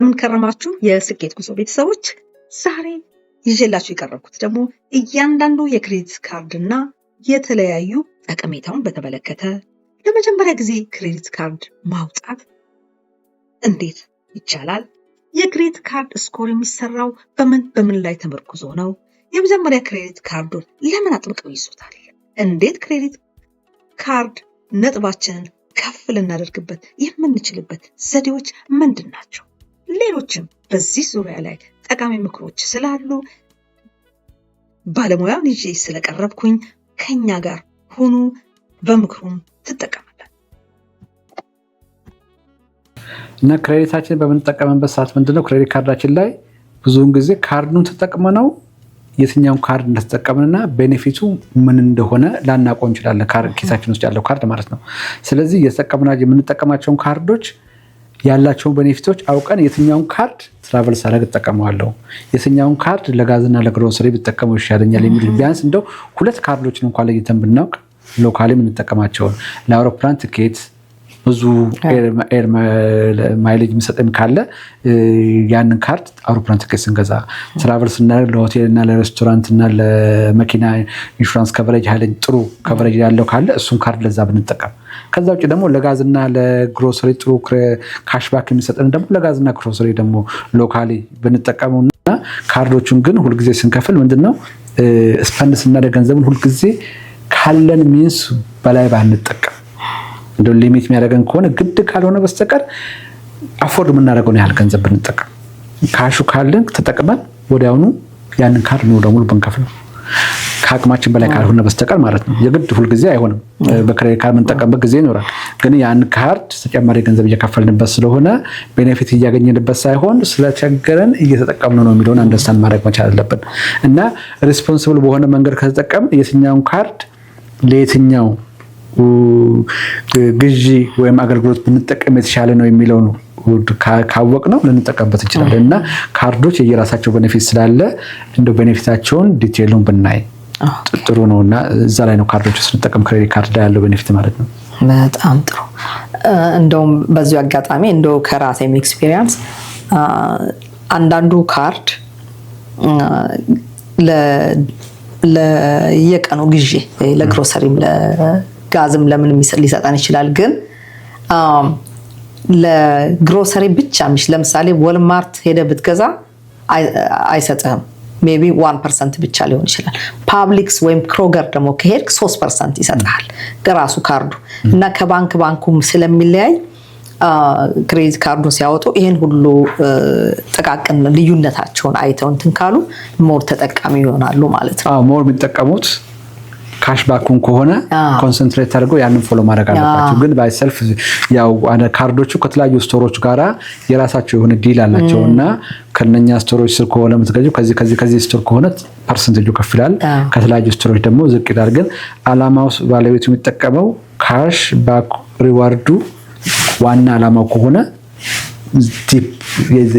ምን ከረማችሁ የስኬት ጉዞ ቤተሰቦች? ዛሬ ይዤላችሁ የቀረብኩት ደግሞ እያንዳንዱ የክሬዲት ካርድና የተለያዩ ጠቀሜታውን በተመለከተ ለመጀመሪያ ጊዜ ክሬዲት ካርድ ማውጣት እንዴት ይቻላል? የክሬዲት ካርድ ስኮር የሚሰራው በምን ላይ ተመርኩዞ ነው? የመጀመሪያ ክሬዲት ካርዱን ለምን አጥብቀው ይዙታል? እንዴት ክሬዲት ካርድ ነጥባችንን ከፍ ልናደርግበት የምንችልበት ዘዴዎች ምንድን ናቸው? ሌሎችም በዚህ ዙሪያ ላይ ጠቃሚ ምክሮች ስላሉ ባለሙያን ይዤ ስለቀረብኩኝ ከኛ ጋር ሁኑ፣ በምክሩም ትጠቀማላችሁ። እና ክሬዲታችን በምንጠቀምበት ሰዓት ምንድነው ክሬዲት ካርዳችን ላይ ብዙውን ጊዜ ካርዱን ተጠቅመነው የትኛውን ካርድ እንደተጠቀምንና ቤኔፊቱ ምን እንደሆነ ላናውቀው እንችላለን። ካርድ ኪሳችን ውስጥ ያለው ካርድ ማለት ነው። ስለዚህ የምንጠቀማቸውን ካርዶች ያላቸውን ቤኔፊቶች አውቀን የትኛውን ካርድ ትራቨል ሳደርግ እጠቀመዋለሁ፣ የትኛውን ካርድ ለጋዝና ለግሮሰሪ ብጠቀመው ይሻለኛል የሚል ቢያንስ እንደው ሁለት ካርዶችን እንኳን ለይተን ብናውቅ ሎካሊ የምንጠቀማቸውን ለአውሮፕላን ትኬት ብዙ ኤር ማይሌጅ የሚሰጠን ካለ ያንን ካርድ አውሮፕላን ትኬት ስንገዛ፣ ትራቨል ስናደርግ ለሆቴልና ለሬስቶራንትና ለመኪና ኢንሹራንስ ከቨሬጅ ኃይለኝ ጥሩ ከቨሬጅ ያለው ካለ እሱን ካርድ ለዛ ብንጠቀም፣ ከዛ ውጭ ደግሞ ለጋዝና ለግሮሰሪ ጥሩ ካሽባክ የሚሰጠን ደግሞ ለጋዝና ግሮሰሪ ደግሞ ሎካሊ ብንጠቀሙና ካርዶቹን ግን ሁልጊዜ ስንከፍል ምንድነው ስፐንድ ስናደርግ ገንዘቡን ሁልጊዜ ካለን ሚንስ በላይ ባንጠቀም፣ እንደው ሊሚት የሚያደርገን ከሆነ ግድ ካልሆነ በስተቀር አፎርድ የምናደርገውን ያህል ገንዘብ ብንጠቀም፣ ካሹ ካለን ተጠቅመን ወዲያውኑ ያንን ካርድ ነው ደግሞ ብንከፍል ከአቅማችን በላይ ካልሆነ በስተቀር ማለት ነው። የግድ ሁልጊዜ አይሆንም። በክሬዲት ካርድ የምንጠቀምበት ጊዜ ይኖራል። ግን ያን ካርድ ተጨማሪ ገንዘብ እየከፈልንበት ስለሆነ ቤኔፊት እያገኘንበት ሳይሆን ስለቸገረን እየተጠቀምን ነው የሚለውን አንደርስታንድ ማድረግ መቻል አለብን። እና ሪስፖንሲብል በሆነ መንገድ ከተጠቀምን የትኛውን ካርድ ለየትኛው ግዢ ወይም አገልግሎት ብንጠቀም የተሻለ ነው የሚለው ነው ካወቅ ነው ልንጠቀምበት እንችላለን። እና ካርዶች የየራሳቸው ቤኔፊት ስላለ እንደው ቤኔፊታቸውን ዲቴይሉን ብናይ ጥሩ ነው። እና እዛ ላይ ነው ካርዶች ስንጠቀም ክሬዲት ካርድ ላይ ያለው ቤኔፊት ማለት ነው። በጣም ጥሩ። እንደውም በዚሁ አጋጣሚ እንደው ከራሴም ኤክስፒሪየንስ አንዳንዱ ካርድ ለየቀኑ ግዢ ለግሮሰሪም ለጋዝም ለምን ሊሰጠን ይችላል። ግን ለግሮሰሪ ብቻ ለምሳሌ ወልማርት ሄደ ብትገዛ አይሰጥህም። ሜቢ 1% ብቻ ሊሆን ይችላል። ፓብሊክስ ወይም ክሮገር ደግሞ ከሄድክ 3% ይሰጥሃል ከራሱ ካርዱ። እና ከባንኩም ስለሚለያይ ክሬዲት ካርዱን ሲያወጡ ይሄን ሁሉ ጥቃቅን ልዩነታቸውን አይተው እንትን ካሉ ሞር ተጠቃሚ ይሆናሉ ማለት ነው። ሞር የሚጠቀሙት ካሽባኩን ከሆነ ኮንሰንትሬት አድርገው ያንን ፎሎ ማድረግ አለባቸው። ግን ባይሰልፍ ያው ካርዶቹ ከተለያዩ ስቶሮች ጋራ የራሳቸው የሆነ ዲል አላቸው እና ከነኛ ስቶሮች ስር ከሆነ የምትገዢው ከዚህ ስቶር ከሆነ ፐርሰንቴጁ ከፍ ይላል፣ ከተለያዩ ስቶሮች ደግሞ ዝቅ ይላል። ግን አላማው ባለቤቱ የሚጠቀመው ካሽ ባክ ሪዋርዱ ዋና አላማው ከሆነ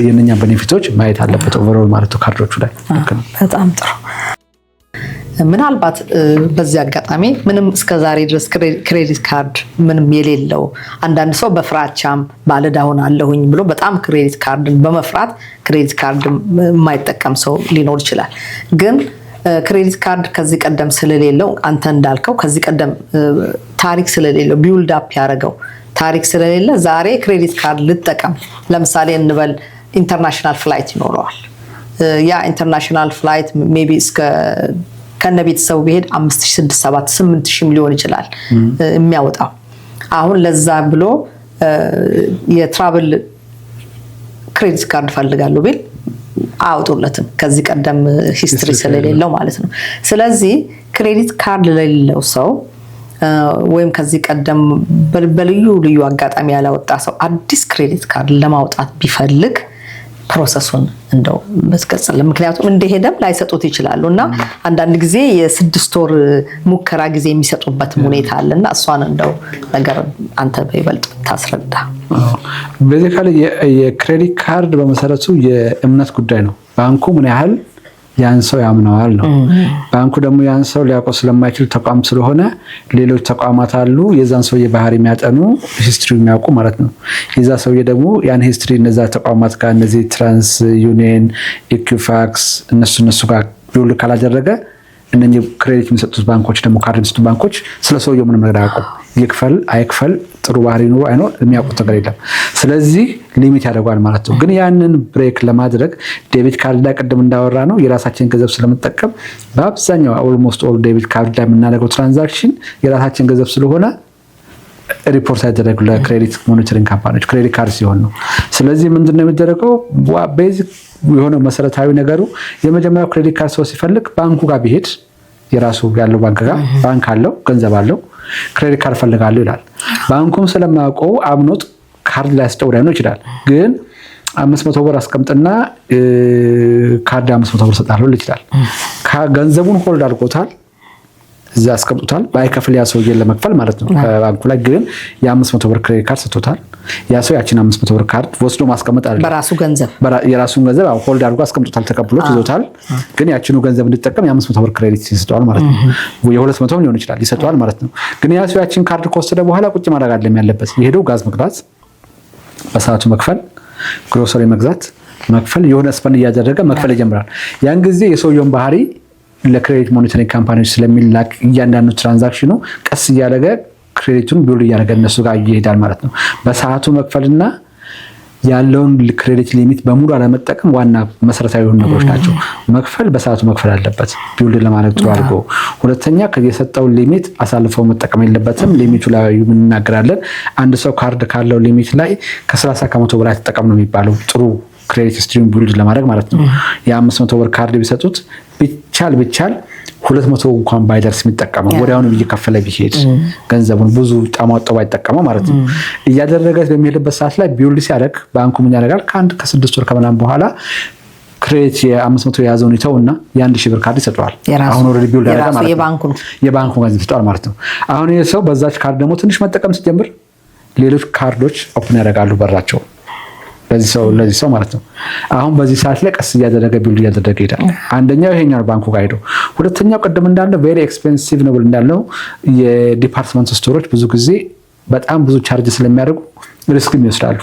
የነኛ ቤኔፊቶች ማየት አለበት ኦቨርኦል ማለት ነው ካርዶቹ ላይ። በጣም ጥሩ። ምናልባት በዚህ አጋጣሚ ምንም እስከዛሬ ድረስ ክሬዲት ካርድ ምንም የሌለው አንዳንድ ሰው በፍራቻም ባለዕዳ ሆናለሁኝ ብሎ በጣም ክሬዲት ካርድን በመፍራት ክሬዲት ካርድ የማይጠቀም ሰው ሊኖር ይችላል። ግን ክሬዲት ካርድ ከዚህ ቀደም ስለሌለው አንተ እንዳልከው ከዚህ ቀደም ታሪክ ስለሌለው ቢውልድ አፕ ያደረገው ታሪክ ስለሌለ ዛሬ ክሬዲት ካርድ ልጠቀም ለምሳሌ እንበል ኢንተርናሽናል ፍላይት ይኖረዋል። ያ ኢንተርናሽናል ፍላይት ሜቢ እስከ ከነቤተሰቡ ቢሄድ 5,000 6,000 8,000 ሊሆን ይችላል የሚያወጣው። አሁን ለዛ ብሎ የትራቨል ክሬዲት ካርድ ፈልጋለሁ ቢል አውጡለትም ከዚህ ቀደም ሂስትሪ ስለሌለው ማለት ነው። ስለዚህ ክሬዲት ካርድ ለሌለው ሰው ወይም ከዚህ ቀደም በልዩ አጋጣሚ ያላወጣ ሰው አዲስ ክሬዲት ካርድ ለማውጣት ቢፈልግ ፕሮሰሱን እንደው መስቀጽል፣ ምክንያቱም እንደሄደም ላይሰጡት ይችላሉ እና አንዳንድ ጊዜ የ6 ወር ሙከራ ጊዜ የሚሰጡበት ሁኔታ አለና እሷን እንደው ነገር አንተ በይበልጥ ታስረዳ። በዚህ ካለ የክሬዲት ካርድ በመሰረቱ የእምነት ጉዳይ ነው። ባንኩ ምን ያህል ያን ሰው ያምነዋል ነው። ባንኩ ደግሞ ያን ሰው ሊያውቀው ስለማይችል ተቋም ስለሆነ ሌሎች ተቋማት አሉ የዛን ሰውዬ ባህሪ የሚያጠኑ ሂስትሪ የሚያውቁ ማለት ነው። የዛ ሰውዬ ደግሞ ያን ሂስትሪ እነዛ ተቋማት ጋር እነዚህ ትራንስ ዩኒየን፣ ኢኩፋክስ እነሱ ጋር ቢውል ካላደረገ እነኚህ ክሬዲት የሚሰጡት ባንኮች ደግሞ ካርድ የሚሰጡት ባንኮች ስለ ሰውየው ምንም ነገር አያውቁም። ይክፈል አይክፈል ጥሩ ባህሪ ነው አይኖር የሚያውቁት ነገር የለም። ስለዚህ ሊሚት ያደርጓል ማለት ነው። ግን ያንን ብሬክ ለማድረግ ዴቢት ካርድ ላይ ቅድም እንዳወራ ነው የራሳችን ገንዘብ ስለምንጠቀም በአብዛኛው ኦልሞስት ኦል ዴቢት ካርድ ላይ የምናደርገው ትራንዛክሽን የራሳችን ገንዘብ ስለሆነ ሪፖርት ያደረጉ ለክሬዲት ሞኒተሪንግ ካምፓኒዎች ክሬዲት ካርድ ሲሆን ነው። ስለዚህ ምንድነው የሚደረገው? ቤዚክ የሆነው መሰረታዊ ነገሩ የመጀመሪያው ክሬዲት ካርድ ሰው ሲፈልግ ባንኩ ጋር ቢሄድ የራሱ ያለው ባንክ አለው ገንዘብ አለው ክሬዲት ካርድ ፈልጋለሁ ይላል። ባንኩም ስለማያውቀው አምኖት ካርድ ላይ አስጠውዳይ ነው ይችላል። ግን 500 ብር አስቀምጥና ካርድ 500 ብር ሰጣለሁ ይችላል። ገንዘቡን ሆልድ አድርጎታል እዛ አስቀምጡታል። ባይከፍል ያ ሰውዬ ለመክፈል ማለት ነው ከባንኩ ላይ ግን የ500 ብር ክሬዲት ካርድ ሰጥቶታል። ያ ሰው ያችን 500 ብር ካርድ ወስዶ ማስቀመጥ አይደለም የራሱን ገንዘብ ሆልድ አድርጎ አስቀምጦታል ተቀብሎት ይዞታል። ግን ያችኑ ገንዘብ እንዲጠቀም የ500 ብር ክሬዲት ይሰጠዋል ማለት ነው። የ200 ሊሆን ይችላል ይሰጠዋል ማለት ነው። ግን ያ ሰው ያችን ካርድ ከወሰደ በኋላ ቁጭ ማድረግ አይደለም ያለበት። የሄደው ጋዝ መግዛት፣ በሰዓቱ መክፈል፣ ግሮሰሪ መግዛት መክፈል የሆነ ስፐን እያደረገ መክፈል ይጀምራል። ያን ጊዜ የሰውየውን ባህሪ ለክሬዲት ሞኒተሪንግ ካምፓኒዎች ስለሚላክ እያንዳንዱ ትራንዛክሽኑ ቀስ እያደረገ ክሬዲቱን ቢውል እያደረገ እነሱ ጋር ይሄዳል ማለት ነው። በሰዓቱ መክፈልና ያለውን ክሬዲት ሊሚት በሙሉ አለመጠቀም ዋና መሰረታዊ የሆኑ ነገሮች ናቸው። መክፈል በሰዓቱ መክፈል አለበት ቢውል ለማድረግ ጥሩ አድርጎ። ሁለተኛ የሰጠውን ሊሚት አሳልፈው መጠቀም የለበትም። ሊሚቱ ላይ እንናገራለን። አንድ ሰው ካርድ ካለው ሊሚት ላይ ከ30 ከመቶ በላይ ተጠቀም ነው የሚባለው ጥሩ ክሬዲት ስትሪም ቢልድ ለማድረግ ማለት ነው። የ500 ብር ካርድ ቢሰጡት ቢቻል 200 እንኳን ባይደርስ የሚጠቀመው ወዲያውኑ እየከፈለ ቢሄድ ገንዘቡን ብዙ ጣማጣው ባይጠቀመው ማለት ነው። እያደረገ በሚሄድበት ሰዓት ላይ ቢልድ ሲያደርግ ባንኩ ምን ያደርጋል? ከ6 ወር ከምናምን በኋላ ክሬዲት የ500 የያዘውን ይተውና የ1000 ብር ካርድ ይሰጠዋል። አሁን ኦልሬዲ ቢልድ ያደረገ ማለት ነው። የባንኩ ገንዘብ ይሰጠዋል ማለት ነው። አሁን ይሄ ሰው በዛች ካርድ ደግሞ ትንሽ መጠቀም ሲጀምር ሌሎች ካርዶች ኦፕን ያደርጋሉ በራቸው ለዚህ ሰው ማለት ነው። አሁን በዚህ ሰዓት ላይ ቀስ እያደረገ ቢልድ እያደረገ ይሄዳል። አንደኛው ይሄኛው ባንኩ ጋር ሄዶ፣ ሁለተኛው ቅድም እንዳለው ቬሪ ኤክስፔንሲቭ ነው እንዳለው የዲፓርትመንት ስቶሮች ብዙ ጊዜ በጣም ብዙ ቻርጅ ስለሚያደርጉ ሪስክ ይወስዳሉ።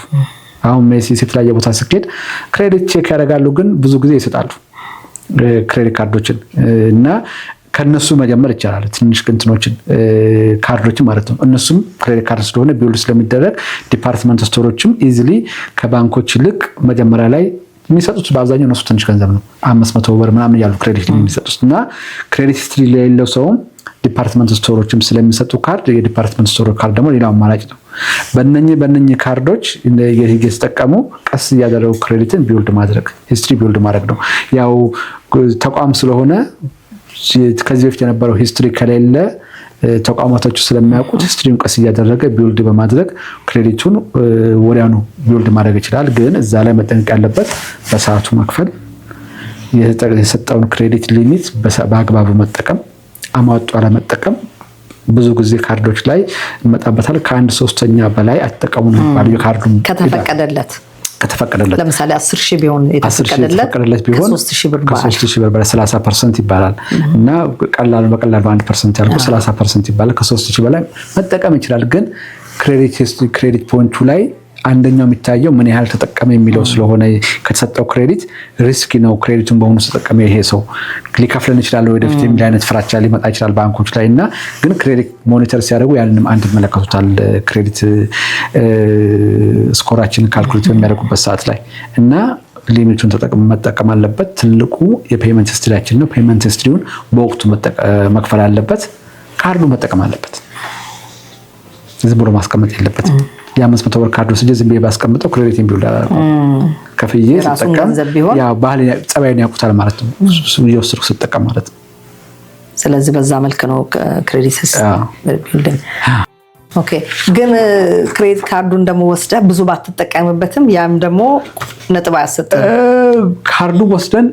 አሁን ሜሲ የተለያየ ቦታ ስኬድ ክሬዲት ቼክ ያደርጋሉ፣ ግን ብዙ ጊዜ ይሰጣሉ ክሬዲት ካርዶችን እና ከነሱ መጀመር ይቻላል። ትንሽ እንትኖችን ካርዶችን ማለት ነው። እነሱም ክሬዲት ካርድ ስለሆነ ቢውል ስለሚደረግ ዲፓርትመንት ስቶሮችም ኢዚሊ ከባንኮች ይልቅ መጀመሪያ ላይ የሚሰጡት በአብዛኛው እነሱ ትንሽ ገንዘብ ነው 500 ብር ምናምን ያሉ ክሬዲት የሚሰጡት እና ክሬዲት ሂስትሪ የሌለው ሰውም ዲፓርትመንት ስቶሮችም ስለሚሰጡ ካርድ የዲፓርትመንት ስቶር ካርድ ደግሞ ሌላው አማራጭ ነው። በእነኚህ ካርዶች እየተጠቀሙ ቀስ እያደረጉ ክሬዲትን ቢውልድ ማድረግ ሂስትሪ ቢውልድ ማድረግ ነው። ያው ተቋም ስለሆነ ከዚህ በፊት የነበረው ሂስትሪ ከሌለ ተቋማቶቹ ስለሚያውቁት ሂስትሪውን ቀስ እያደረገ ቢውልድ በማድረግ ክሬዲቱን ወዲያውኑ ቢውልድ ማድረግ ይችላል። ግን እዛ ላይ መጠንቀቅ ያለበት በሰዓቱ መክፈል፣ የሰጠውን ክሬዲት ሊሚት በአግባቡ መጠቀም፣ አሟጦ አለመጠቀም። ብዙ ጊዜ ካርዶች ላይ እንመጣበታል። ከ1/3 በላይ አትጠቀሙ ነው የሚባለው የካርዱ ከተፈቀደለት ለምሳሌ 10,000 ቢሆን የተፈቀደለት ቢሆን ከ3,000 ብር በላይ 30% ይባላል እና በቀላሉ 1% ያልኩ 30% ይባላል። ከ3,000 በላይ መጠቀም ይችላል። ግን ክሬዲት ፖይንቱ ላይ አንደኛው የሚታየው ምን ያህል ተጠቀመ የሚለው ስለሆነ ከተሰጠው ክሬዲት ሪስክ ነው። ክሬዲቱን በሆኑ ተጠቀመ ይሄ ሰው ሊከፍለን ይችላል ወደፊት የሚል አይነት ፍራቻ ሊመጣ ይችላል ባንኮች ላይ እና ግን ክሬዲት ሞኒተር ሲያደርጉ ያንንም አንድ መለከቱታል ክሬዲት ስኮራችንን ካልኩሌት የሚያደርጉበት ሰዓት ላይ እና ሊሚቱን መጠቀም አለበት። ትልቁ የፔመንት ሂስትሪያችን ነው። ፔመንት ሂስትሪውን በወቅቱ መክፈል አለበት። ካርዱ መጠቀም አለበት። ዝም ብሎ ማስቀመጥ የለበትም። የ500 ብር ካርድ ወስጄ ዝም ብዬ ባስቀምጠው ክሬዲት ቢውልድ አደረገው ከፍዬ ስጠቀም ያ ባህል ጸባይን ያውቁታል ማለት ነው። እየወሰድኩ ስጠቀም ማለት ነው። ስለዚህ በዛ መልክ ነው ክሬዲት ቢውልድ። ኦኬ። ግን ክሬዲት ካርዱን ደግሞ ወስደህ ብዙ ባትጠቀምበትም ያም ደግሞ ነጥብ አያሰጥም። ካርዱ ወስደን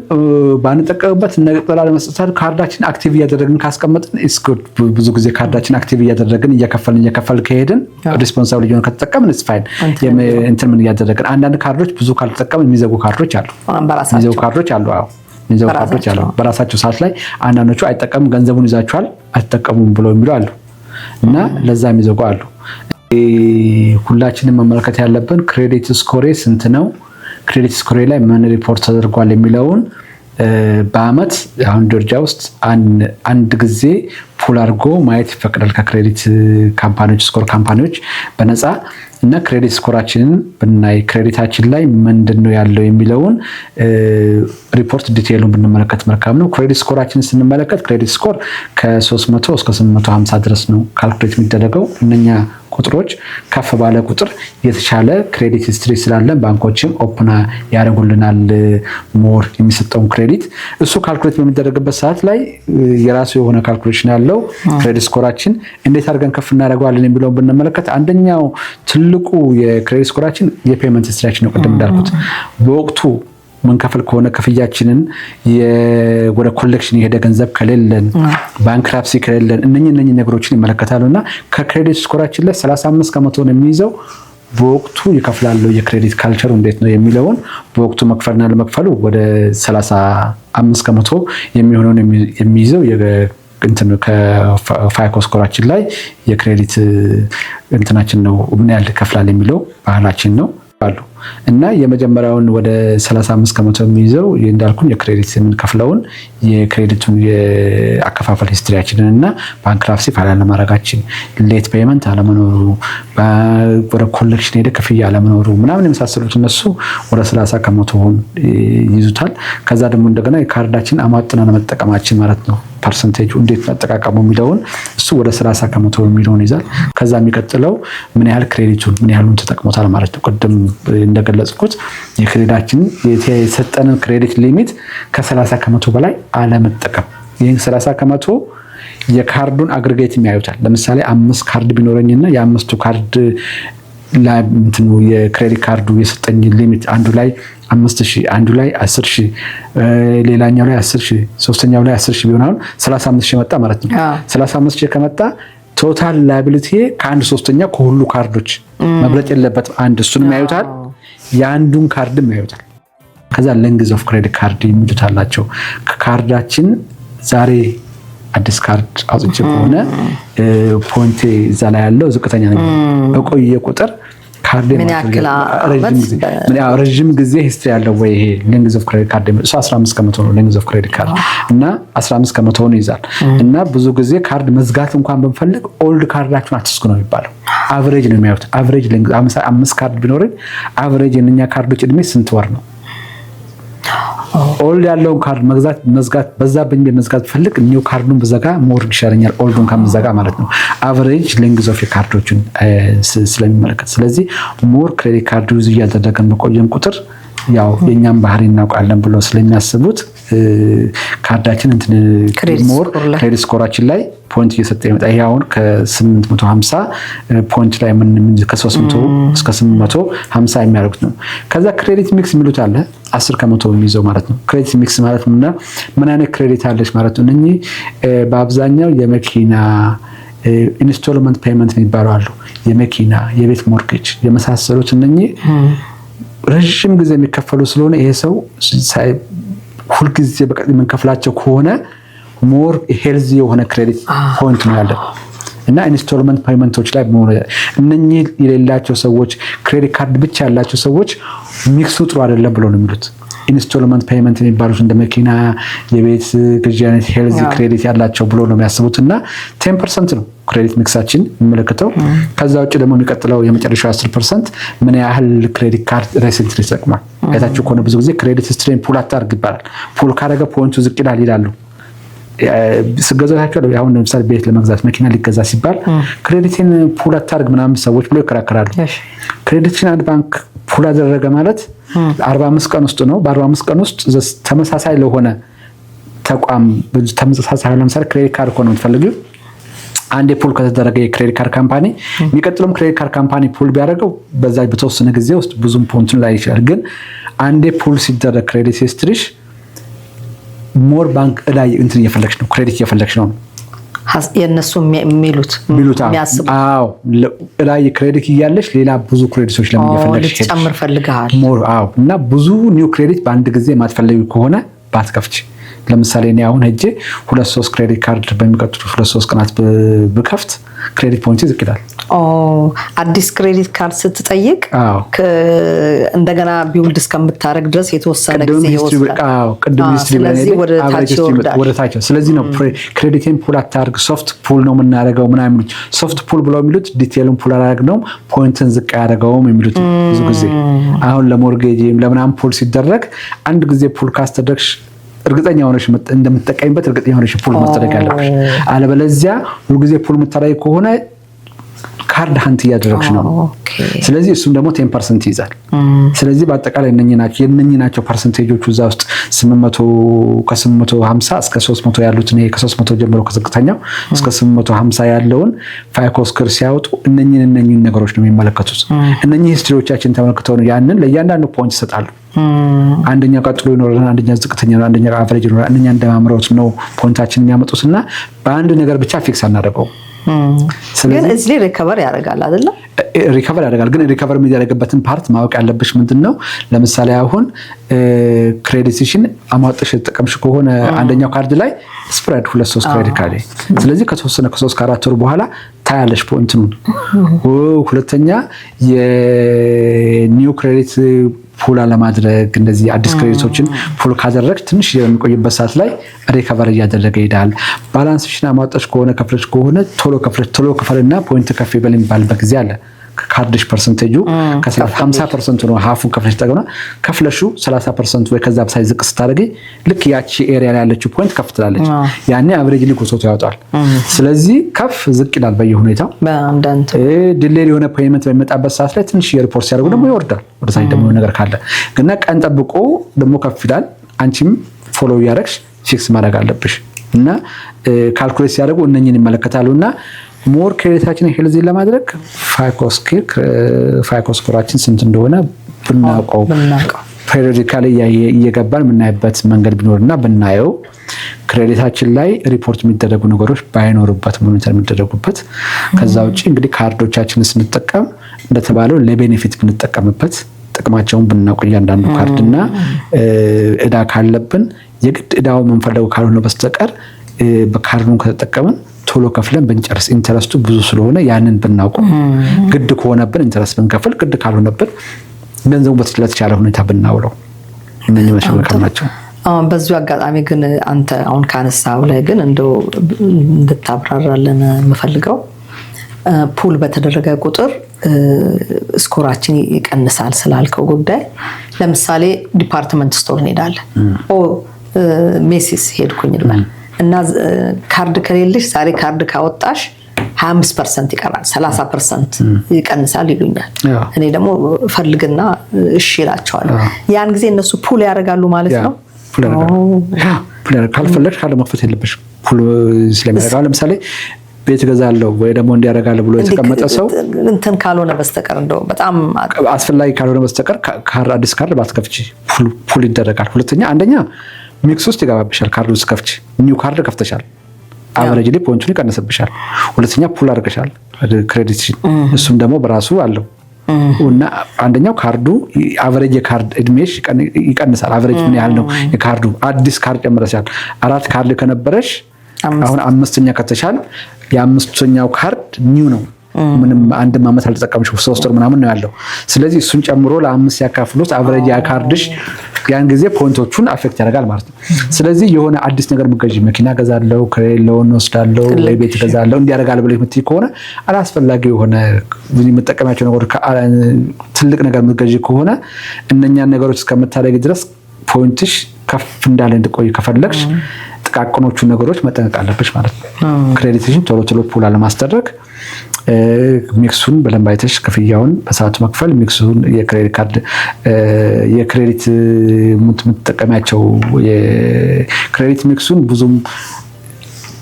ባንጠቀምበት ነጥብ ለመስጠት ካርዳችን አክቲቭ እያደረግን ካስቀመጥን ኢትስ ጉድ። ብዙ ጊዜ ካርዳችን አክቲቭ እያደረግን እየከፈልን ከሄድን ሪስፖንሲብል ሆነን ከተጠቀምን ኢትስ ፋይን። ምን እያደረግን አንዳንድ ካርዶች ብዙ ካልተጠቀምን የሚዘጉ ካርዶች አሉ። አዎ የሚዘጉ ካርዶች አሉ። በራሳቸው ሰዓት ላይ አንዳንዶቹ አይጠቀሙም፣ ገንዘቡን ይዛችኋል አትጠቀሙም ብለው የሚሉ አሉ እና ለዛ የሚዘጉ አሉ። ሁላችንም መመልከት ያለብን ክሬዲት ስኮሬ ስንት ነው፣ ክሬዲት ስኮሬ ላይ ምን ሪፖርት ተደርጓል የሚለውን በአመት አሁን ጆርጂያ ውስጥ አንድ ጊዜ ፑል አድርጎ ማየት ይፈቅዳል ከክሬዲት ካምፓኒዎች፣ ስኮር ካምፓኒዎች በነፃ እና ክሬዲት ስኮራችንን ብናይ ክሬዲታችን ላይ ምንድነው ያለው የሚለውን ሪፖርት ዲቴይሉን ብንመለከት መልካም ነው። ክሬዲት ስኮራችንን ስንመለከት ክሬዲት ስኮር ከ300 እስከ 850 ድረስ ነው ካልኩሌት የሚደረገው። እነኛ ቁጥሮች ከፍ ባለ ቁጥር የተሻለ ክሬዲት ሂስትሪ ስላለን ባንኮችም ኦፕን ያደርጉልናል ሞር የሚሰጠውን ክሬዲት። እሱ ካልኩሌት በሚደረግበት ሰዓት ላይ የራሱ የሆነ ካልኩሌሽን ያለው ክሬዲት ስኮራችን እንዴት አድርገን ከፍ እናደርገዋለን የሚለውን ብንመለከት አንደኛው ትልቁ የክሬዲት ስኮራችን የፔመንት ሂስትሪያችን ነው። ቅድም እንዳልኩት በወቅቱ መንከፈል ከሆነ ክፍያችንን ወደ ኮሌክሽን የሄደ ገንዘብ ከሌለን ባንክራፕሲ ከሌለን እነኚህ ነገሮችን ይመለከታሉና ከክሬዲት ስኮራችን ላይ 35% ነው የሚይዘው በወቅቱ ይከፍላሉ። የክሬዲት ካልቸሩ እንዴት ነው የሚለውን በወቅቱ መክፈልና ለመክፈሉ ወደ 35% የሚሆነውን የሚይዘው እንትን ከፋይኮ ስኮራችን ላይ የክሬዲት እንትናችን ነው ምን ያህል ይከፍላል የሚለው ባህላችን ነው አሉ እና የመጀመሪያውን ወደ 35% የሚይዘው እንዳልኩኝ የክሬዲት የምንከፍለውን የክሬዲቱን የአከፋፈል ሂስትሪያችንን እና ባንክራፕሲ ፋይል አለማድረጋችን፣ ሌት ፔመንት አለመኖሩ፣ ወደ ኮሌክሽን ሄደ ክፍያ አለመኖሩ ምናምን የመሳሰሉት እነሱ ወደ 30% ይይዙታል። ከዛ ደግሞ እንደገና የካርዳችን አሟጥና መጠቀማችን ማለት ነው ፐርሰንቴጁ እንዴት አጠቃቀሙ የሚለውን እሱ ወደ 30% የሚለውን ይዛል። ከዛ የሚቀጥለው ምን ያህል ክሬዲቱን ምን ያህሉን ተጠቅሞታል ማለት ነው። ቅድም እንደገለጽኩት የክሬዲታችን የሰጠንን ክሬዲት ሊሚት ከ30% በላይ አለመጠቀም። ይህን 30% የካርዱን አግሪጌት የሚያዩታል። ለምሳሌ 5 ካርድ ቢኖረኝና የአምስቱ ካርድ ላይ እንትኑ የክሬዲት ካርዱ የሰጠኝ ሊሚት አንዱ ላይ 5000 አንዱ ላይ 10000 ሌላኛው ላይ 10000 ሶስተኛው ላይ 10000 ቢሆን አሁን 35000 መጣ ማለት ነው። 35000 ከመጣ ቶታል ላያቢሊቲ ከ1/3 ከሁሉ ካርዶች መብለጥ የለበትም። አንድ እሱንም ያዩታል፣ የአንዱን ካርድም ያዩታል። ከዛ ሌንግዝ ኦፍ ክሬዲት ካርድ የሚሉት አላቸው። ካርዳችን ዛሬ አዲስ ካርድ አውጥቼ ከሆነ ፖይንቴ እዛ ላይ ያለው ዝቅተኛ ነው። በቆየ ቁጥር ካርድ ረጅም ጊዜ ሂስትሪ ያለው ወይ ይሄ ሌንግዝ ኦፍ ክሬዲት ካርድ እሱ 15% ነው። ሌንግዝ ኦፍ ክሬዲት ካርድ እና 15% ነው ይዛል። እና ብዙ ጊዜ ካርድ መዝጋት እንኳን ብንፈልግ ኦልድ ካርዳችሁን አትስኩ ነው የሚባለው። አቨሬጅ ነው የሚያዩት። አቨሬጅ ሌንግዝ 5 ካርድ ቢኖርኝ አቨሬጅ የነኛ ካርዶች እድሜ ስንት ወር ነው? ኦልድ ያለውን ካርድ መዝጋት በዛብኝ በመዝጋት ፈልግ ኒው ካርዱን በዘጋ ሞር ይሻለኛል ኦልዱን ከምዘጋ ማለት ነው። አቨሬጅ ሌንግዝ ኦፍ ካርዶችን ስለሚመለከት ስለዚህ ሞር ክሬዲት ካርድ ዩዝ እያደረገን በቆየን ቁጥር ያው የኛም ባህሪ እናውቃለን ብሎ ስለሚያስቡት ካርዳችን እንትን ሞር ክሬዲት ስኮራችን ላይ ፖይንት እየሰጠ ይመጣ። ይሄ አሁን ከ850 ፖይንት ላይ ምን ከ300 እስከ 850 የሚያደርጉት ነው። ከዛ ክሬዲት ሚክስ የሚሉት አለ 10% የሚይዘው ማለት ነው። ክሬዲት ሚክስ ማለት ምን አይነት ክሬዲት አለች ማለት ነው? እነኚህ በአብዛኛው የመኪና ኢንስቶልመንት ፔመንት የሚባሉ አሉ። የመኪና የቤት ሞርጌጅ የመሳሰሉት እነኚህ ረጅም ጊዜ የሚከፈሉ ስለሆነ ይሄ ሰው ሁልጊዜ በቀጥ የምንከፍላቸው ከሆነ ሞር ሄልዚ የሆነ ክሬዲት ፖይንት ነው ያለው እና ኢንስቶልመንት ፔመንቶች ላይ እነኚህ የሌላቸው ሰዎች ክሬዲት ካርድ ብቻ ያላቸው ሰዎች ሚክሱ ጥሩ አይደለም ብሎ ነው የሚሉት። ኢንስቶልመንት ፔመንት የሚባሉት እንደ መኪና የቤት ግዢ አይነት ሄልዚ ክሬዲት ያላቸው ብሎ ነው የሚያስቡት እና 10% ነው ክሬዲት ሚክሳችን የሚመለከተው። ከዛ ውጭ ደግሞ የሚቀጥለው የመጨረሻው 10% ምን ያህል ክሬዲት ካርድ ሬሰንትሊ ተጠቅሟል። አይታችሁ ከሆነ ብዙ ጊዜ ክሬዲት ሂስትሪን ፑል አታርግ ይባላል። ፑል ካደረገ ፖይንቱ ዝቅ ይላሉ። ስገዛቸው አሁን ለምሳሌ ቤት ለመግዛት መኪና ሊገዛ ሲባል ክሬዲትን ፑል አታርግ ምናምን ሰዎች ብሎ ይከራከራሉ። ክሬዲትን አንድ ባንክ ፑል አደረገ ማለት 45 ቀን ውስጥ ነው። በ45 ቀን ውስጥ ተመሳሳይ ለሆነ ተቋም ተመሳሳይ ለምሳሌ ክሬዲት ካርድ እኮ ነው የምትፈልጊው። አንድ ፑል ከተደረገ የክሬዲት ካርድ ካምፓኒ የሚቀጥለውም ክሬዲት ካርድ ካምፓኒ ፑል ቢያደርገው በዛ በተወሰነ ጊዜ ውስጥ ብዙም ፖይንቱን ላይ ይችላል። ግን አንዴ ፑል ሲደረግ ክሬዲት ሂስትሪሽ ሞር ባንክ ላይ እንትን እየፈለግሽ ነው፣ ክሬዲት እየፈለግሽ ነው የነሱ የሚሉት የሚያስቡት። አዎ ላይ ክሬዲት እያለሽ ሌላ ብዙ ክሬዲቶች ለምን እየፈለግሽ ጨምር ፈልጋል ሞር። አዎ እና ብዙ ኒው ክሬዲት በአንድ ጊዜ ማትፈልጊው ከሆነ ባትከፍች ለምሳሌ እኔ አሁን ሄጄ 2-3 ክሬዲት ካርድ በሚቀጥሉት 2-3 ቀናት ብከፍት ክሬዲት ፖይንት ዝቅ ይላል። አዲስ ክሬዲት ካርድ ስትጠይቅ እንደገና ቢውልድ እስከምታረግ ድረስ የተወሰነ ጊዜ ይወስዳል። ስለዚህ ወደ ታች ስለዚህ ነው ክሬዲትን ፑል አታርግ ሶፍት ፑል ነው የምናደርገው ምናምን ሶፍት ፑል ብለው የሚሉት ዲቴይሉን ፑል አላደረግነውም ፖይንትን ዝቅ ያደርገውም የሚሉት ብዙ ጊዜ አሁን ለሞርጌጅም ለምናምን ፑል ሲደረግ አንድ ጊዜ ፑል ካስተደረግሽ እርግጠኛ ሆነሽ እንደምትጠቀሚበት እርግጠኛ ሆነሽ ፑል ማስተደረግ ያለብሽ አለበለዚያ ሁሉ ጊዜ ፑል የምታደርጊ ከሆነ ካርድ ሀንት እያደረግሽ ነው። ስለዚህ እሱም ደግሞ 10% ይይዛል። ስለዚህ በአጠቃላይ የነኚህ ናቸው ፐርሰንቴጆቹ እዛ ውስጥ 850 እስከ 300 ያሉት ነው። ከ300 ጀምሮ ከዝቅተኛው እስከ 850 ያለውን ፋይኮ ስኮር ሲያወጡ እነኚህ ነገሮች ነው የሚመለከቱት። እነኚህ ሂስትሪዎቻችን ተመልክተው ነው ያንን ለእያንዳንዱ ፖይንት ይሰጣሉ። አንደኛ ቀጥሎ ይኖራል፣ አንደኛ ዝቅተኛ ነው፣ አንደኛ አቨሬጅ ይኖራል። እነኛ እንደማምረውት ነው ፖይንታችንን የሚያመጡትና በአንድ ነገር ብቻ ፊክስ አናደርገው። ግን እዚህ ላይ ሪከቨር ያደርጋል አይደል? ሪከቨር ያደርጋል። ግን ሪከቨር የሚያደርግበትን ፓርት ማወቅ ያለብሽ ምንድነው? ለምሳሌ አሁን ክሬዲትሽን አማውጥሽ ተጠቀምሽ ከሆነ አንደኛው ካርድ ላይ ስፕሬድ 2-3 ክሬዲት ካርድ ስለዚህ ከተወሰነ ከ3-4 ወር በኋላ ታያለሽ ፖይንቱን። ሁለተኛ የኒው ክሬዲት ፑል ለማድረግ እንደዚህ አዲስ ክሬዲቶችን ፑል ካደረግሽ ትንሽ የሚቆይበት ሰዓት ላይ ሪከቨር እያደረገ ይሄዳል። ባላንስሽን አማውጥሽ ከሆነ ከፍለሽ ከሆነ ቶሎ ከፈልና ፖይንት ከፍ ይበል የሚባልበት ጊዜ አለ። ካርድሽ ፐርሰንቴጁ ከ50% ነው ሀፉን ከፍለሽ ተገና ከፍለሹ 30% ወይ ከዛ በላይ ዝቅ ስታደርጊ ልክ ያቺ ኤሪያ ላይ ያለችው ፖይንት ከፍ ትላለች። ያኔ አቨሬጅ ሊኮሶት ያወጣል። ስለዚህ ከፍ ዝቅ ይላል በየሁኔታው። በአንዳንድ ዲሌይ የሆነ ፔመንት በሚመጣበት ሰዓት ላይ ትንሽ የሪፖርት ሲያደርጉ ደግሞ ይወርዳል። ወደ ሳይድ ደግሞ ነገር ካለ ግን ቀን ጠብቆ ደግሞ ከፍ ይላል። አንቺም ፎሎ ያደርግሽ ፊክስ ማድረግ አለብሽ እና ካልኩሌት ሲያደርጉ እነኚህን ይመለከታሉና ሞር ክሬዲታችንን ሄልዚ ለማድረግ ፋይኮ ስኮራችን ስንት እንደሆነ ብናውቀው ፔሪዮዲካሊ እየገባን የምናይበት መንገድ ቢኖርና ብናየው ክሬዲታችን ላይ ሪፖርት የሚደረጉ ነገሮች ባይኖርበት ሞኒተር የሚደረጉበት ከዛ ውጪ እንግዲህ ካርዶቻችንን ስንጠቀም እንደተባለው ለቤኔፊት ብንጠቀምበት ጥቅማቸውን ብናውቅ እያንዳንዱ ካርድና እዳ ካለብን የግድ እዳው መንፈልገው ካልሆነ በስተቀር በካርዱን ከተጠቀምን ቶሎ ከፍለን ብንጨርስ ኢንተረስቱ ብዙ ስለሆነ ያንን ብናውቀው ግድ ከሆነብን ኢንተረስት ብንከፍል ግድ ካልሆነብን ገንዘቡ በተቻለ ሁኔታ ብናውለው እነኚህ መሸወካል ናቸው። በዚሁ አጋጣሚ ግን አንተ አሁን ካነሳው ላይ ግን እንደው እንድታብራራለን የምፈልገው ፑል በተደረገ ቁጥር ስኮራችን ይቀንሳል ስላልከው ጉዳይ ለምሳሌ ዲፓርትመንት ስቶር እንሄዳለን ሜሲስ ሄድኩኝ ልበል እና ካርድ ከሌለሽ ዛሬ ካርድ ካወጣሽ 25% ይቀራል 30% ይቀንሳል ይሉኛል። እኔ ደግሞ ፈልግና እሺ እላቸዋለሁ። ያን ጊዜ እነሱ ፑል ያደርጋሉ ማለት ነው። ፑል ካልፈለግሽ ካለ መክፈት የለብሽ ፑል ስለሚያደርጋው ለምሳሌ ቤት ገዛለው ወይ ደግሞ እንዲያረጋለ ብሎ የተቀመጠ ሰው እንትን ካልሆነ በስተቀር እንደው በጣም አስፈላጊ ካልሆነ በስተቀር ካርድ አዲስ ካርድ ባትከፍቺ ፑል ይደረጋል። ሁለተኛ አንደኛ ሚክስ ውስጥ ይገባብሻል። ካርዱ ስከፍቺ ኒው ካርድ ከፍተሻል አቨሬጅ ላይ ፖይንቱን ይቀንስብሻል። ሁለተኛ ፑል አድርገሻል ክሬዲትሽን እሱም ደግሞ በራሱ አለው እና አንደኛው ካርዱ አቨሬጅ የካርድ እድሜሽ ይቀንሳል። አቨሬጅ ምን ያህል ነው የካርዱ አዲስ ካርድ ጨምረሻል 4 ካርድ ከነበረሽ አሁን 5ኛ ከተሻለ የ5ኛው ካርድ ኒው ነው ምንም አንድ አመት አልተጠቀምሽው 3 ወር ምናምን ነው ያለው። ስለዚህ እሱን ጨምሮ ለ5 ያካፍሉት አቨሬጅ ያ ካርድሽ ያን ጊዜ ፖይንቶቹን አፌክት ያደርጋል ማለት ነው። ስለዚህ የሆነ አዲስ ነገር ምገጂ መኪና ገዛለው ክሬሎን ወስዳለው ወይ ቤት ገዛለው እንዲያረጋል ብለሽ ምትይ ከሆነ አላስፈላጊ የሆነ የምትጠቀማቸው ነገሮች ትልቅ ነገር ምገጂ ከሆነ እነኛን ነገሮች እስከምታደርጊ ድረስ ፖይንትሽ ከፍ እንዳለ እንድቆይ ከፈለግሽ ጥቃቅኖቹ ነገሮች መጠንቀቅ አለብሽ ማለት ነው። ክሬዲትሽን ቶሎ ፑል ለማስተደረግ ሚክሱን በደንብ አይተሽ ክፍያውን በሰዓቱ መክፈል ሚክሱን የክሬዲት ካርድ የክሬዲት የምትጠቀሚያቸው የክሬዲት ሚክሱን ብዙም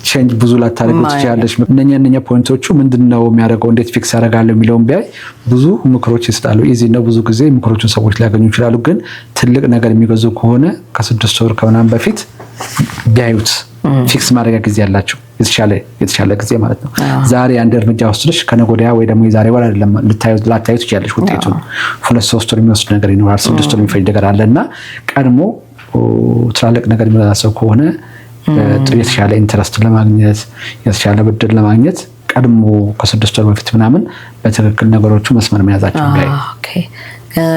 ቼንጅ ብዙ ላታደርጉት ይችላልሽ። እነኛ ፖይንቶቹ ምንድነው የሚያደርገው እንዴት ፊክስ ያደርጋል የሚለውን ቢያይ ብዙ ምክሮች ይሰጣሉ። ኢዚ ነው ብዙ ጊዜ ምክሮችን ሰዎች ሊያገኙ ይችላሉ። ግን ትልቅ ነገር የሚገዙ ከሆነ ከ6 ወር ከምናምን በፊት ቢያዩት ፊክስ ማድረጊያ ጊዜ ያላቸው የተሻለ ጊዜ ማለት ነው። ዛሬ አንድ እርምጃ ወስደሽ ከነጎዲያ ወይ ደግሞ የዛሬ ወር አይደለም ላታዩት ይችላልሽ ውጤቱን 2-3 ወር የሚወስድ ነገር ይኖራል 6 ወር የሚፈጅ ነገር አለና ቀድሞ ትላልቅ ነገር የሚመጣ ሰው ከሆነ የተሻለ ኢንተረስት ለማግኘት የተሻለ ብድር ለማግኘት ቀድሞ ከ6 ወር በፊት ምናምን በትክክል ነገሮቹ መስመር መያዛቸው ላይ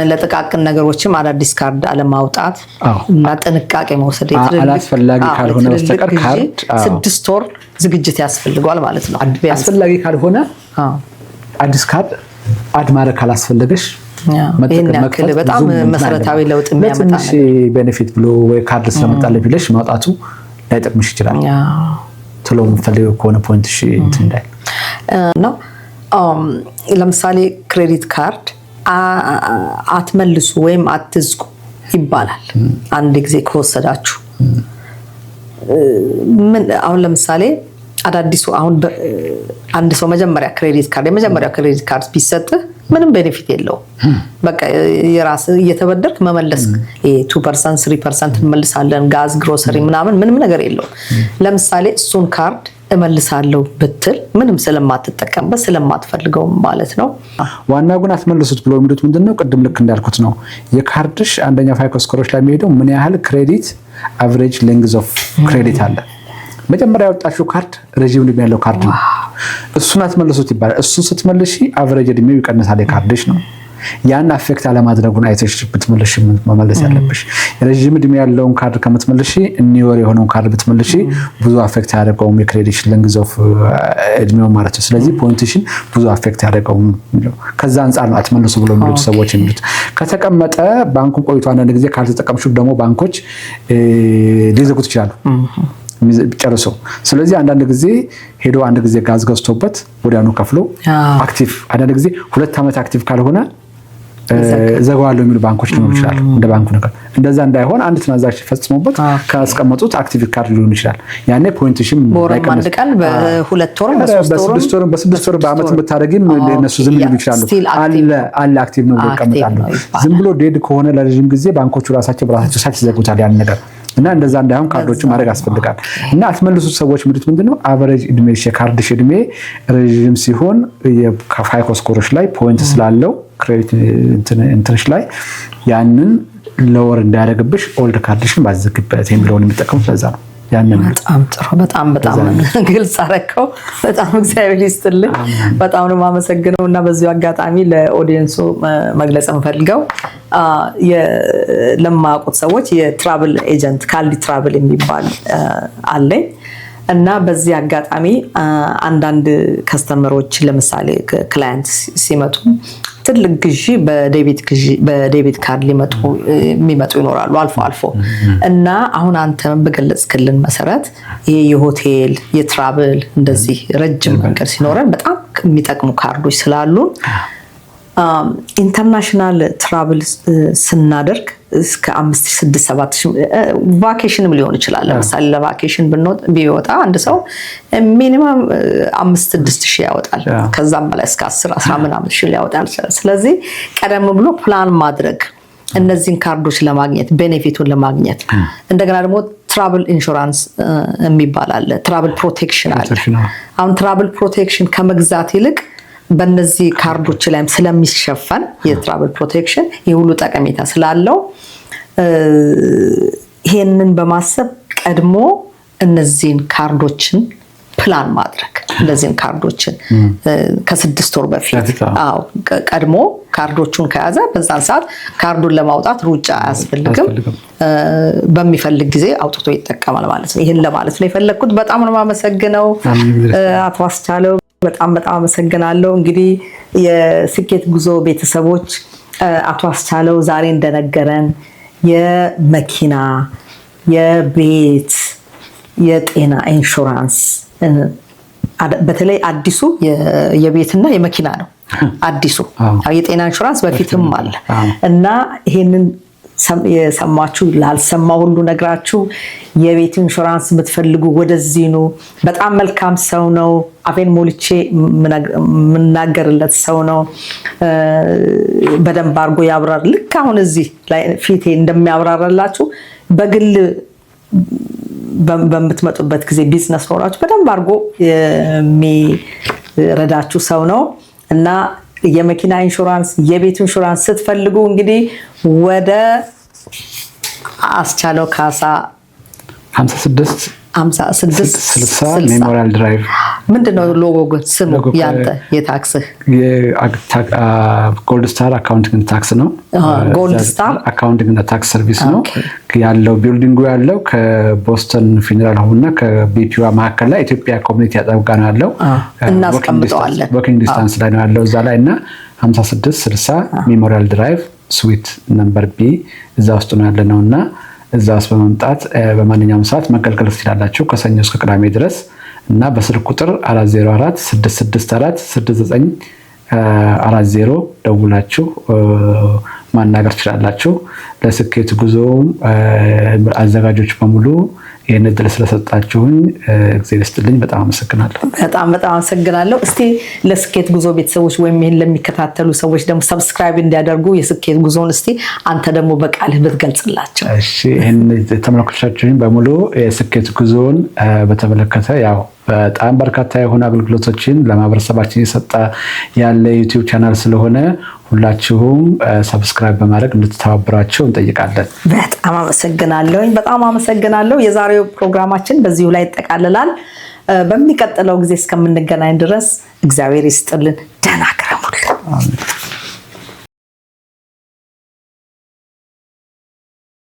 ለጥቃቅን ነገሮችም አዳዲስ ካርድ አለማውጣት እና ጥንቃቄ መውሰድ አላስፈላጊ ካልሆነ በስተቀር ካርድ 6 ወር ዝግጅት ያስፈልጋል ማለት ነው። አስፈላጊ ካልሆነ አዲስ ካርድ አድማረ ካላስፈልገሽ መከለ በጣም መሰረታዊ ለውጥ የሚያመጣ ነው። ቤኔፊት ብሎ ወይ ካርድ ስለመጣለ ብለሽ ማውጣቱ ላይጠቅምሽ ይችላል። ቶሎ የምትፈልጊው ከሆነ ፖይንት እሺ እንትን እንዳይ ነው። ለምሳሌ ክሬዲት ካርድ አትመልሱ ወይም አትዝጉ ይባላል። አንድ ጊዜ ከወሰዳችሁ ምን አሁን ለምሳሌ አዳዲሱ አሁን አንድ ሰው መጀመሪያ ክሬዲት ካርድ ቢሰጥህ ምንም ቤኔፊት የለው። በቃ የራስ እየተበደርክ መመለስ 2% 3% እንመልሳለን ጋዝ ግሮሰሪ ምንም ነገር የለው። ለምሳሌ እሱን ካርድ እመልሳለሁ ብትል ምንም ስለማትጠቀምበት ስለማትፈልገው ማለት ነው። ዋና ግን አትመልሱት ብሎ የሚሉት ምንድነው? ቅድም ልክ እንዳልኩት ነው። የካርድሽ አንደኛ ፋይኮ ስኮሮች ላይ የሚሄደው ምን ያህል ክሬዲት አቨሬጅ ሌንግዝ ኦፍ ክሬዲት አለ። መጀመሪያ ያወጣሽው ካርድ ረጅም ዕድሜ ያለው ካርድ ነው። እሱን አትመልሱት ይባላል። እሱ ስትመልሺ አቨሬጅ ዕድሜው ይቀንሳል የካርድሽ ነው። ያን አፌክት አለማድረጉን አይተሽ ብትመልሺ መመለስ ያለብሽ። ረጅም ዕድሜ ያለውን ካርድ ከምትመልሺ ኒውር የሆነውን ካርድ ብትመልሺ ብዙ አፌክት ያደርገውም የክሬዲት ሌንግዝ ኦፍ ዕድሜው ማለት ነው። ስለዚህ ፖይንትሽን ብዙ አፌክት ያደርገውም ከዛ አንፃር ነው አትመልሱ ብሎ የሚሉት ሰዎች የሚሉት። ከተቀመጠ ባንኩን ቆይቶ አንዳንድ ጊዜ ካልተጠቀምሽው ደግሞ ባንኮች ሊዘጉት ይችላሉ ጨርሶ። ስለዚህ አንዳንድ ጊዜ ሄዶ አንድ ጊዜ ጋዝ ገዝቶበት ወዲያኑ ከፍሎ አክቲቭ አንዳንድ ጊዜ 2 ዓመት አክቲቭ ካልሆነ ዘጋዋለሁ የሚሉ ባንኮች ሊኖሩ ይችላሉ። እንደ ባንኩ ነገር እንደዛ እንዳይሆን አንድ ትራንዛክሽን ፈጽሞበት ካስቀመጡት አክቲቭ ካርድ ሊሆን ይችላል። ያኔ ፖይንትሽም አንድ ቀን በ2 ወር በ6 ወር በአመት የምታደርጊም እነሱ ዝም ሊሉ ይችላሉ። አለ አክቲቭ ነው ይቀመጣሉ። ዝም ብሎ ዴድ ከሆነ ለረጅም ጊዜ ባንኮቹ ራሳቸው ሳይት ይዘጉታል ያን ነገር እና እንደዛ እንዳይሆን ካርዶቹ ማድረግ ያስፈልጋል። እና አትመልሱት ሰዎች ምንድነው ምንድነው አቨሬጅ ዕድሜ የካርድሽ ዕድሜ ረጅም ሲሆን የፋይኮ ስኮሮች ላይ ፖይንት ስላለው ክሬዲት እንትንሽ ላይ ያንን ሎወር እንዳያደርግብሽ ኦልድ ካርድሽን ባዘግበት የሚለውን የሚጠቀሙት ለዛ ነው። ያንን በጣም ጥሩ በጣም ግልጽ አደረከው። በጣም እግዚአብሔር ይስጥልኝ። በጣም ነው የማመሰግነው። እና በዚሁ አጋጣሚ ለኦዲየንሱ መግለጽ እንፈልገው ለማያውቁት ሰዎች የትራቭል ኤጀንት ካልዲ ትራቭል የሚባል አለኝ። እና በዚህ አጋጣሚ አንዳንድ ከስተመሮች ለምሳሌ ክላይንት ሲመጡ ትልቅ ግዢ በዴቢት ካርድ የሚመጡ ይኖራሉ አልፎ እና አሁን አንተ በገለጽክልን መሰረት ይሄ የሆቴል የትራቭል እንደዚህ ረጅም መንገድ ሲኖረን በጣም የሚጠቅሙ ካርዶች ስላሉ ኢንተርናሽናል ትራቭል ስናደርግ እስከ 5,000 ቫኬሽንም ሊሆን ይችላል። ለምሳሌ ለቫኬሽን ቢወጣ አንድ ሰው ሚኒመም 5,000-6,000 ያወጣል። ከዛም በላይ እስከ 10,000-11,000 ያወጣል። ስለዚህ ቀደም ብሎ ፕላን ማድረግ እነዚህን ካርዶች ለማግኘት ቤኔፊቱን ለማግኘት እንደገና ደግሞ ትራቭል ኢንሹራንስ የሚባል አለ፣ ትራቭል ፕሮቴክሽን አለ። አሁን ትራቭል ፕሮቴክሽን ከመግዛት ይልቅ በእነዚህ ካርዶች ላይም ስለሚሸፈን የትራቭል ፕሮቴክሽን የሁሉ ጠቀሜታ ስላለው ይሄንን በማሰብ ቀድሞ እነዚህን ካርዶችን ፕላን ማድረግ እነዚህን ካርዶችን ከ6 ወር በፊት ቀድሞ ካርዶቹን ከያዘ በዛን ሰዓት ካርዱን ለማውጣት ሩጫ አያስፈልግም። በሚፈልግ ጊዜ አውጥቶ ይጠቀማል ማለት ነው። ይሄን ለማለት ነው የፈለኩት። በጣም ነው የማመሰግነው አቶ አስቻለው። በጣም አመሰግናለሁ። እንግዲህ የስኬት ጉዞ ቤተሰቦች አቶ አስቻለው ዛሬ እንደነገረን የመኪና፣ የቤት፣ የጤና ኢንሹራንስ በተለይ አዲሱ የቤትና የመኪና ነው። አዲሱ የጤና ኢንሹራንስ በፊትም አለ እና ይሄንን የሰማችሁ ላልሰማ ሁሉ ነግራችሁ የቤት ኢንሹራንስ የምትፈልጉ ወደዚህ ነው። በጣም መልካም ሰው ነው። አፌን ሞልቼ የምናገርለት ሰው ነው። በደንብ አድርጎ ያብራር። ልክ አሁን እዚህ ላይ ፊቴ እንደሚያብራራላችሁ በግል በምትመጡበት ጊዜ ቢዝነስ ኖራችሁ በደንብ አድርጎ የሚረዳችሁ ሰው ነው እና የመኪና ኢንሹራንስ፣ የቤት ኢንሹራንስ ስትፈልጉ እንግዲህ ወደ አስቻለው ካሳ 56 60 56 ሜሞሪያል ድራይቭ። ምንድነው ሎጎ ግን ስሙ ያንተ የታክስህ? ጎልድ ስታር አካውንቲንግ ታክስ ነው። ጎልድ ስታር አካውንቲንግ ታክስ ሰርቪስ ነው ያለው። ቢልዲንጉ ያለው ከቦስተን ፊነራል ሆምና ከቢፒዋ መካከል ላይ ኢትዮጵያ ኮሚኒቲ አጠገብ ነው ያለው። እናስቀምጠዋለን። ወኪንግ ዲስታንስ ላይ ነው ያለው እዛ ላይ እና 5660 ሜሞሪያል ድራይቭ ስዊት ነምበር ቢ እዛ ውስጥ ነው ያለ ነው እና እዛ ውስጥ በመምጣት በማንኛውም ሰዓት መገልገል ትችላላችሁ ከሰኞ እስከ ቅዳሜ ድረስ እና በስልክ ቁጥር 404 664 6940 ደውላችሁ ማናገር ትችላላችሁ። ለስኬት ጉዞ አዘጋጆች በሙሉ ይህን እድል ስለሰጣችሁኝ እግዚአብሔር ይስጥልኝ። በጣም አመሰግናለሁ። በጣም አመሰግናለሁ። እስቲ ለስኬት ጉዞ ቤተሰቦች ወይም ይሄን ለሚከታተሉ ሰዎች ደግሞ ሰብስክራይብ እንዲያደርጉ የስኬት ጉዞን እስቲ አንተ ደግሞ በቃልህ ብትገልጽላቸው። እሺ፣ ይሄን ተመልካቾቻችን በሙሉ የስኬት ጉዞን በተመለከተ ያው በጣም በርካታ የሆኑ አገልግሎቶችን ለማህበረሰባችን እየሰጠ ያለ ዩቲዩብ ቻናል ስለሆነ ሁላችሁም ሰብስክራይብ በማድረግ እንድትተባበሯቸው እንጠይቃለን። በጣም አመሰግናለሁ። የዛሬው ፕሮግራማችን በዚሁ ላይ ይጠቃልላል። በሚቀጥለው ጊዜ እስከምንገናኝ ድረስ እግዚአብሔር ይስጥልን። ደህና ክረሙልን።